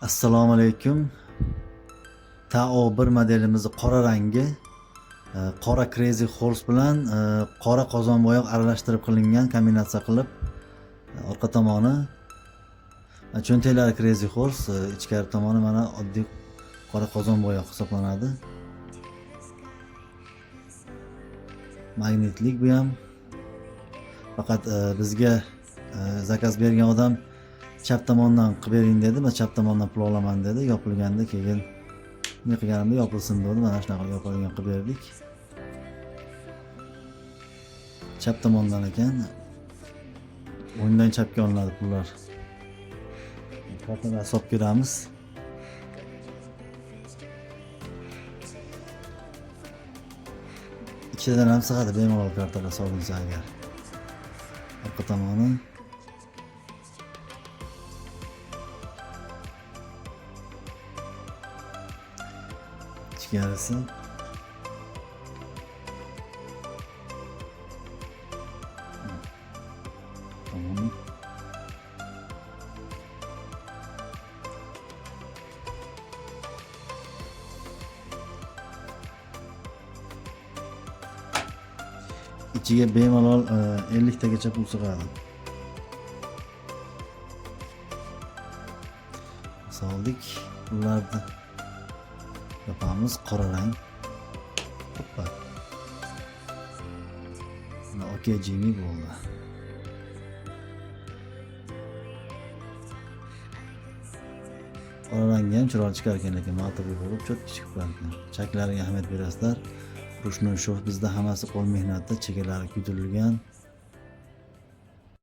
Assalomu alaykum. Tao 1 modelimizni qora rangi, qora Crazy Horse bilan qora qozonboyoq aralashtirib qilingan, kombinatsiya qilib, orqa tomoni cho'ntaklari Crazy Horse, ichkari tomoni mana oddiy qora qozonboyoq hisoblanadi. Magnitlik bu ham. Faqat bizga zakaz bergan odam chap tomondan qilib bering dedi. Men chap tomondan pul olaman dedi. Yopilganda keyin nima qilganimda yopilsin dedi. Mana shunaqa yopilgan qilib berdik. Chap tomondan ekan. O'ngdan chapga olinadi pullar. Kartaga solib beramiz. Ichidan ham sig'adi bemalol kartaga solinsa agar. Orqa tomoni ichkarisi tamam. İçiga bemalol 50 tagacha pul sig'adi. Soldik. Ularni yapamiz qora rang. Hoppa. Mana okey Jimmy bo'ldi. Qora rangga ham chiroyli chiqar ekan, lekin motorli bo'lib cho'tki chiqib qolgan. Chaklariga ahamiyat berasizlar. Rushnoy shof bizda hammasi qo'l mehnatida, chegalari kuydirilgan.